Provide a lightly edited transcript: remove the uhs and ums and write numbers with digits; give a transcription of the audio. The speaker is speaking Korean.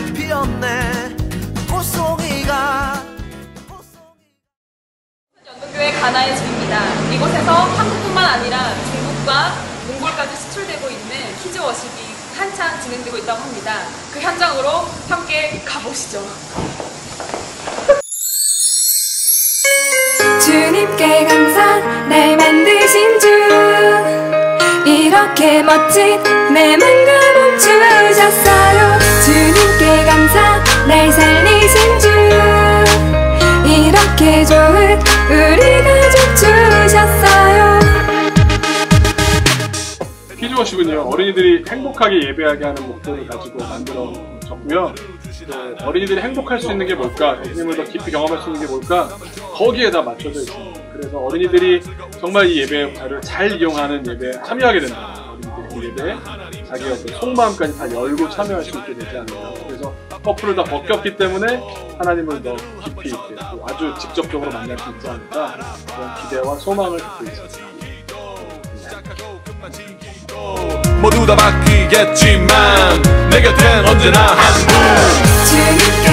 잘 피었네 꽃송이가. 연동교회 가나의 집입니다. 이곳에서 한국뿐만 아니라 중국과 몽골까지 수출되고 있는 키즈워십이 한창 진행되고 있다고 합니다. 그 현장으로 함께 가보시죠. 주님께 감사 날 만드신 주, 이렇게 멋진 내 맘과 멈추셨어요. 주님께 감사 날 살리신 주, 이렇게 좋은 우리 가족 주셨어요. 키즈워십은요, 어린이들이 행복하게 예배하게 하는 목표를 가지고 만들어졌고요. 어린이들이 행복할 수 있는 게 뭘까, 예수님을 더 깊이 경험할 수 있는 게 뭘까, 거기에 다 맞춰져 있습니다. 그래서 어린이들이 정말 이 예배를 잘 이용하는 예배에 참여하게 된다. 어린이들이 그 예배에 자기의 어떤 속마음까지 다 열고 참여할 수 있게 되지 않을까. 그래서 커플을 다 벗겼기 때문에 하나님을 더 깊이 있게 아주 직접적으로 만날 수 있지 않을까, 그런 기대와 소망을 갖고 있습니다. 모두 다 바뀌겠지만 내 곁엔 언제나 한 분. 주님께